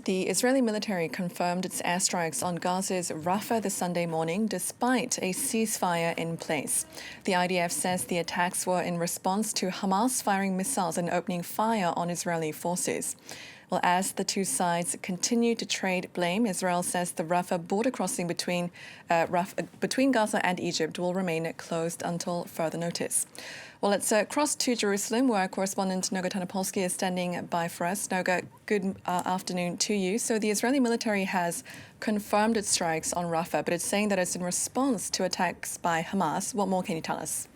The Israeli military confirmed its airstrikes on Gaza's Rafah this Sunday morning, despite a ceasefire in place. The IDF says the attacks were in response to Hamas firing missiles and opening fire on Israeli forces. Well, as the two sides continue to trade blame, Israel says the Rafah border crossing between Gaza and Egypt will remain closed until further notice. Well, let's cross to Jerusalem, where our correspondent Noga Tarnopolsky is standing by for us. Noga, good afternoon to you. So the Israeli military has confirmed its strikes on Rafah, but it's saying that it's in response to attacks by Hamas. What more can you tell us?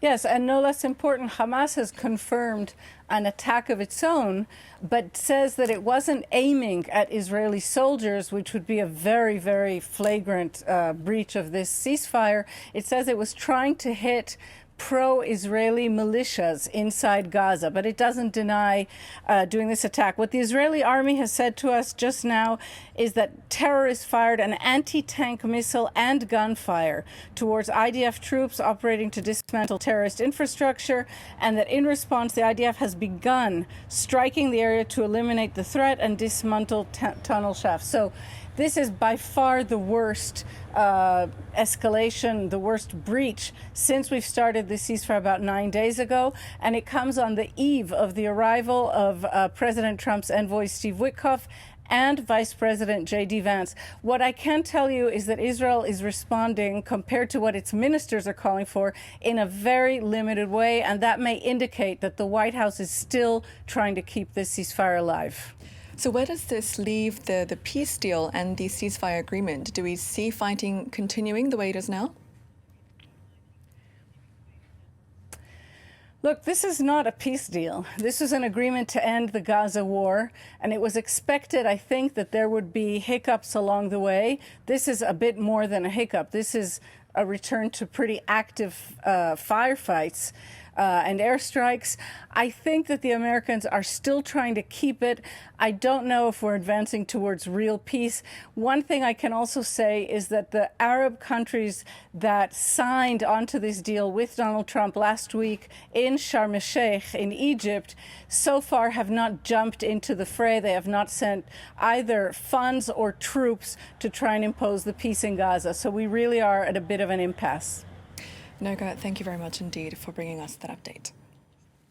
Yes, and no less important, Hamas has confirmed an attack of its own, but says that it wasn't aiming at Israeli soldiers, which would be a very, very flagrant breach of this ceasefire. It says it was trying to hit pro-Israeli militias inside Gaza, but it doesn't deny doing this attack. What the Israeli army has said to us just now is that terrorists fired an anti-tank missile and gunfire towards IDF troops operating to dismantle terrorist infrastructure, and that in response the IDF has begun striking the area to eliminate the threat and dismantle tunnel shafts. So this is by far the worst escalation, the worst breach since we've started the ceasefire about 9 days ago. And it comes on the eve of the arrival of President Trump's envoy, Steve Witkoff, and Vice President J.D. Vance. What I can tell you is that Israel is responding, compared to what its ministers are calling for, in a very limited way. And that may indicate that the White House is still trying to keep this ceasefire alive. So where does this leave the peace deal and the ceasefire agreement? Do we see fighting continuing the way it is now? Look, this is not a peace deal. This is an agreement to end the Gaza war, and it was expected, I think, that there would be hiccups along the way. This is a bit more than a hiccup. This is a return to pretty active firefights and airstrikes. I think that the Americans are still trying to keep it. I don't know if we're advancing towards real peace. One thing I can also say is that the Arab countries that signed onto this deal with Donald Trump last week in Sharm el-Sheikh in Egypt so far have not jumped into the fray. They have not sent either funds or troops to try and impose the peace in Gaza. So we really are at a bit of an impasse. Noga, thank you very much indeed for bringing us that update.